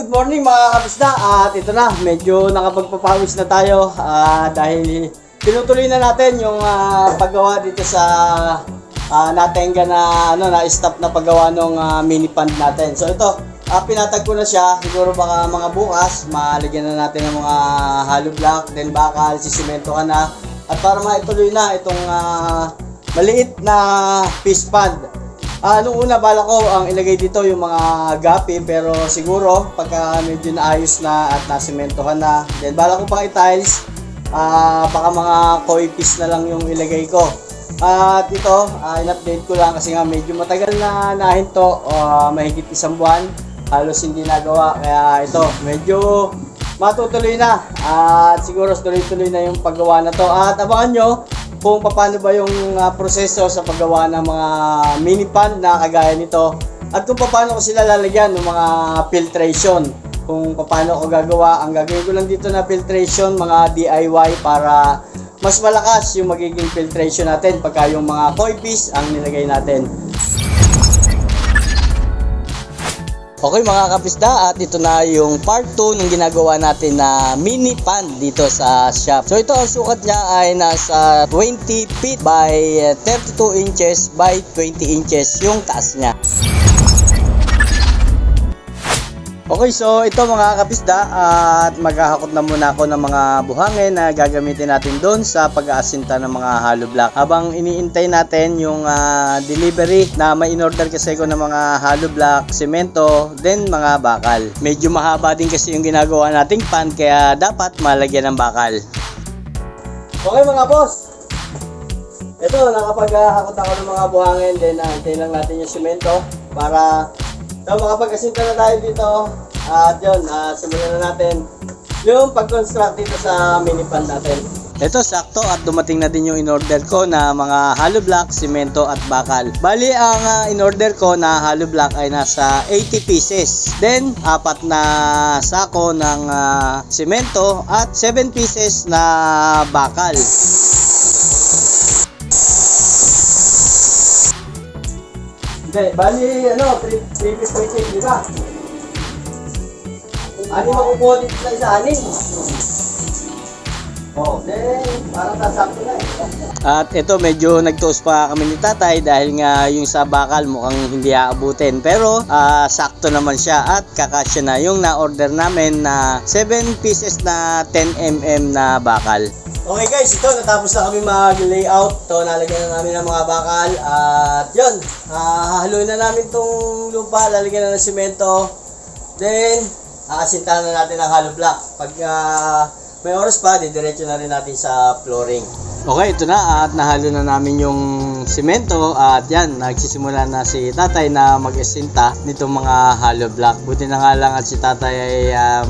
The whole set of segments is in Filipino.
good morning mga kabisda. At ito na, medyo nakapagpapawis na tayo dahil tinutuloy na natin yung paggawa dito sa natenga na na-stop na paggawa ng mini pond natin. So ito, pinatag ko na siya. Siguro baka mga bukas, malagyan na natin ng mga hollow block, then bakal, sisimento ka na. At para maituloy na itong maliit na fish pond. Nung una bala ko ang ilagay dito yung mga gapi, pero siguro pagka medyo naayos na at nasimentohan na, then bala ko pang i-tiles, baka mga koi fish na lang yung ilagay ko. At ito, in-update ko lang kasi nga medyo matagal na nahinto, mahigit isang buwan, halos hindi nagawa, kaya ito medyo matutuloy na at siguro tuloy-tuloy na yung paggawa na to. At abangan nyo kung paano ba yung proseso sa paggawa ng mga mini pond na kagaya nito, at kung paano ko sila lalagyan ng mga filtration, kung paano ko gagawa. Ang gagawin ko lang dito na filtration, mga DIY, para mas malakas yung magiging filtration natin pagka yung mga koi fish ang nilagay natin. Okay mga kapisda, at ito na yung part 2 ng ginagawa natin na mini pond dito sa shop. So ito, ang sukat niya ay nasa 20 feet by 32 inches by 20 inches yung taas niya. Okay, so ito mga kapisda, at maghahakot na muna ako ng mga buhangin na gagamitin natin doon sa pag-aasinta ng mga hollow block. Habang iniintay natin yung delivery na may in-order kasi ko ng mga hollow block, semento, then mga bakal. Medyo mahaba din kasi yung ginagawa nating pan, kaya dapat malagyan ng bakal. Okay mga boss, ito, nakapaghakot ako ng mga buhangin, then hintayin lang natin yung semento para makapag-asinta na tayo dito. At yun, simulan na natin yung pag-construct dito sa mini pond natin. Ito, sakto, at dumating na din yung in-order ko na mga hollow block, simento at bakal. Bali, ang in-order ko na hollow block ay nasa 80 pieces. Then, 4 na sako ng simento at 7 pieces na bakal. Hindi, bali, 3 pieces per check, di ba? Ano makukuha dito sa isa? Anin? Then, parang tasakto na At ito, medyo nagtuos pa kami ni tatay dahil nga yung sa bakal mukhang hindi aabutin. Pero, sakto naman siya at kakasya na yung na-order namin na 7 pieces na 10mm na bakal. Okay guys, ito, natapos na kami mag-layout. Ito, nalagyan na namin ng mga bakal. At yun, hahaluin na namin tong lupa, lalagyan na ng simento. Then, aasintahan na natin ang hollow block. Pag may oras pa, didiretso na rin natin sa flooring. Okay, ito na, at nahalo na namin yung simento. At yan, nagsisimula na si tatay na mag-asinta nitong mga hollow block. Buti na nga lang at si tatay ay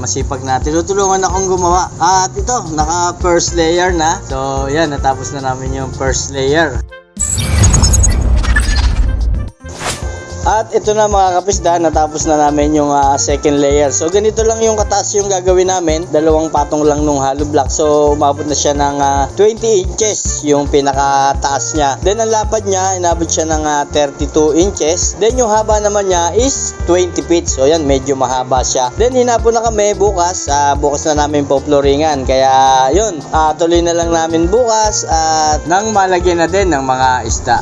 masipag na tinutulungan akong gumawa. At ito, naka first layer na. So yan, natapos na namin yung first layer. At ito na mga kapisda, natapos na namin yung second layer. So ganito lang yung kataas yung gagawin namin. 2 patong lang nung hollow block. So umabot na siya ng 20 inches yung pinakataas niya. Then ang lapad niya, inabot siya ng 32 inches. Then yung haba naman niya is 20 feet. So yan, medyo mahaba siya. Then hinapon na kami bukas. Bukas na namin po flooringan. Kaya yun, tuloy na lang namin bukas at nang malagyan na din ng mga isda.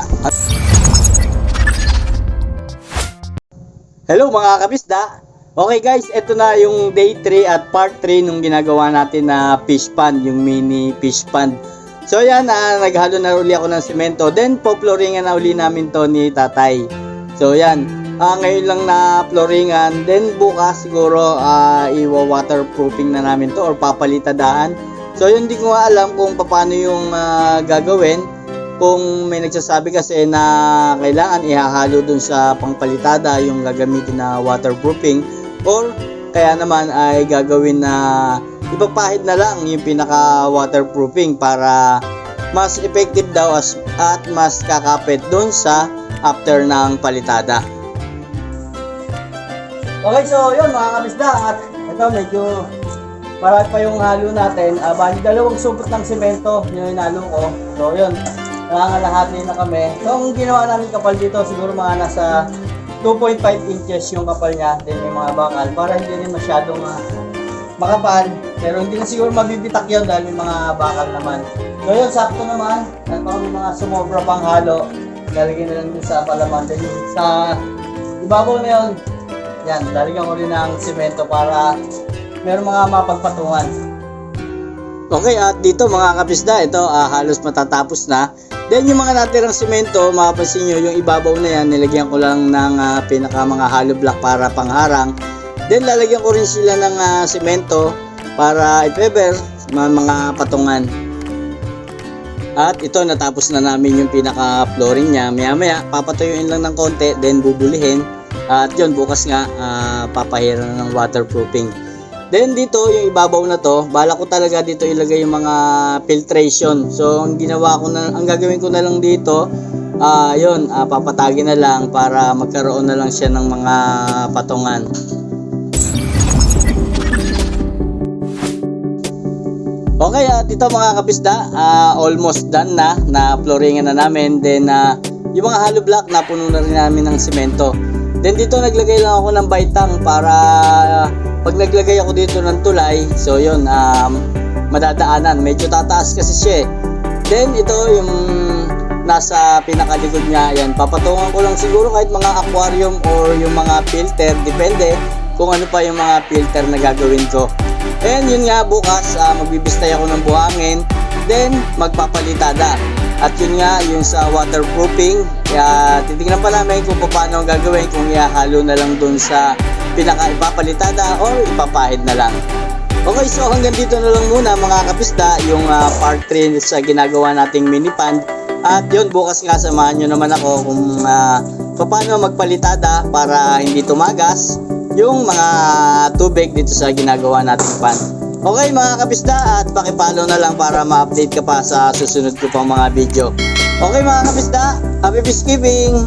Hello mga kabisda! Okay guys, ito na yung day 3 at part 3 nung ginagawa natin na fish pond, yung mini fish pond. So yan, naghalo na uli ako ng semento, then po-flooringan na uli namin to ni tatay. So yan, ngayon lang na flooringan, then bukas siguro i-waterproofing na namin to or papalitadaan. So yun, hindi ko alam kung paano yung gagawin. Kung may nagsasabi kasi na kailangan ihahalo dun sa pangpalitada yung gagamitin na waterproofing, or kaya naman ay gagawin na ipapahid na lang yung pinaka waterproofing para mas effective daw at mas kakapit dun sa after ng palitada. Okay, so yun mga kabisda, at ito medyo parang pa yung halo natin. Bali 2 supot ng semento yung hinalo ko. So yun, nangangalahati na kami. So ang ginawa namin kapal dito, siguro mga nasa 2.5 inches yung kapal niya. Then may mga bakal para hindi rin masyadong makapal. Pero hindi na siguro mabibitak yun dahil may mga bakal naman. So yun, sakto naman. At baka may mga sumobra pang halo. Lalagyan na lang din sa palaman. Then sa ibabaw na yun, yan, lalagyan ko rin ng semento para meron mga mapagpatungan. Okay, at dito mga kapisda, ito halos matatapos na. Then yung mga natirang semento, mapapansin nyo, yung ibabaw na yan, nilagyan ko lang ng pinaka mga hollow block para pangharang. Then lalagyan ko rin sila ng semento para i-pepper mga patungan. At ito, natapos na namin yung pinaka flooring niya. Maya maya, papatuyuin lang ng konti, then bubulihin. At yun, bukas nga, papahiran na ng waterproofing. Then dito, yung ibabaw na to, bala ko talaga dito ilagay yung mga filtration. So, ang gagawin ko na lang dito, yun, papatagin na lang para magkaroon na lang siya ng mga patungan. Okay, at ito mga kapisda, almost done na flooringan na namin. Then, yung mga hollow block, napuno na rin namin ng semento. Then dito, naglagay lang ako ng baitang para pag naglagay ako dito ng tulay, so yun, madadaanan. Medyo tataas kasi siya eh. Then ito yung nasa pinakalikod niya, yan, papatungan ko lang siguro kahit mga aquarium or yung mga filter, depende kung ano pa yung mga filter na gagawin ko. And yun nga, bukas magbibistay ako ng buhangin, then magpapalitada. At yun nga, yung sa waterproofing, titignan pa namin kung paano ang gagawin, kung ihahalo na lang dun sa pinaka-ipapalitada or ipapahid na lang. Okay, so hanggang dito na lang muna mga kapisda, yung part 3 sa ginagawa nating mini pond. At yun, bukas nga samahan nyo naman ako kung paano magpalitada para hindi tumagas yung mga tubig dito sa ginagawa nating pond. Okay mga kapisda, at pakipollow na lang para ma-update ka pa sa susunod ko pang mga video. Okay mga kapisda, happy peacekeeping!